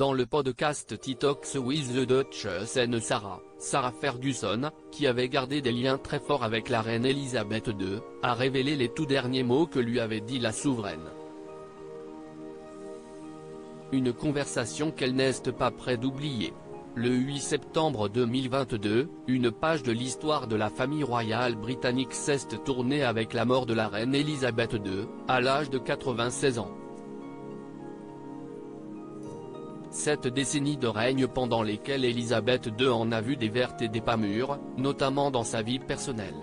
Dans le podcast Talks with the Duchess and Sarah Ferguson, qui avait gardé des liens très forts avec la reine Elisabeth II, a révélé les tout derniers mots que lui avait dit la souveraine. Une conversation qu'elle n'est pas près d'oublier. Le 8 septembre 2022, une page de l'histoire de la famille royale britannique s'est tournée avec la mort de la reine Elisabeth II, à l'âge de 96 ans. Cette décennie de règne pendant lesquelles Elisabeth II en a vu des vertes et des pas mûres, notamment dans sa vie personnelle.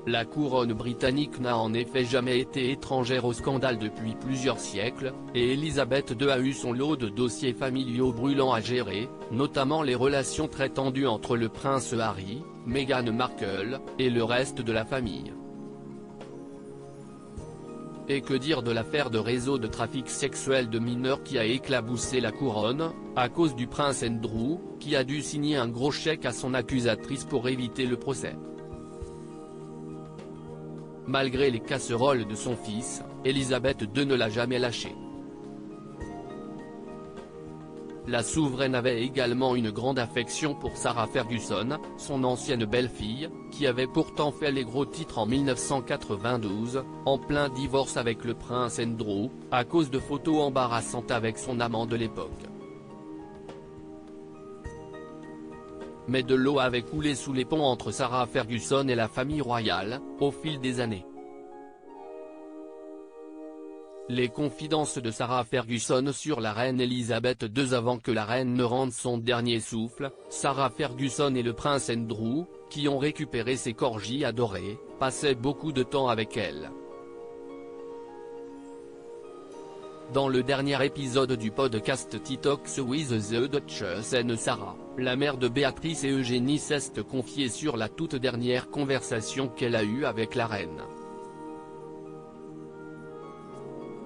La couronne britannique n'a en effet jamais été étrangère au scandale depuis plusieurs siècles, et Elisabeth II a eu son lot de dossiers familiaux brûlants à gérer, notamment les relations très tendues entre le prince Harry, Meghan Markle, et le reste de la famille. Et que dire de l'affaire de réseau de trafic sexuel de mineurs qui a éclaboussé la couronne, à cause du prince Andrew, qui a dû signer un gros chèque à son accusatrice pour éviter le procès. Malgré les casseroles de son fils, Elisabeth II ne l'a jamais lâché. La souveraine avait également une grande affection pour Sarah Ferguson, son ancienne belle-fille, qui avait pourtant fait les gros titres en 1992, en plein divorce avec le prince Andrew, à cause de photos embarrassantes avec son amant de l'époque. Mais de l'eau avait coulé sous les ponts entre Sarah Ferguson et la famille royale, au fil des années. Les confidences de Sarah Ferguson sur la reine Elisabeth II avant que la reine ne rende son dernier souffle. Sarah Ferguson et le prince Andrew, qui ont récupéré ses corgis adorés, passaient beaucoup de temps avec elle. Dans le dernier épisode du podcast Talks with the Duchess and Sarah, la mère de Béatrice et Eugénie s'est confiée sur la toute dernière conversation qu'elle a eue avec la reine.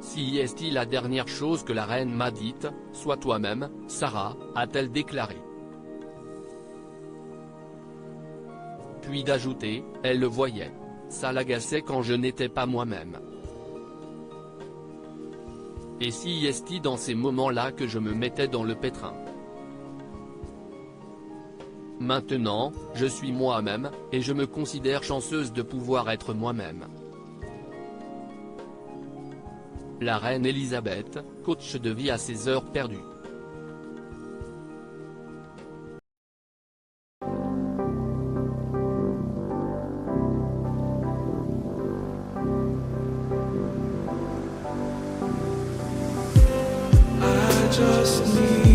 Si est la dernière chose que la reine m'a dite, sois toi-même, Sarah, a-t-elle déclaré. Puis d'ajouter, elle le voyait. Ça l'agaçait quand je n'étais pas moi-même. Et si est dans ces moments-là que je me mettais dans le pétrin. Maintenant, je suis moi-même, et je me considère chanceuse de pouvoir être moi-même. La reine Elisabeth, coach de vie à ses heures perdues. I just need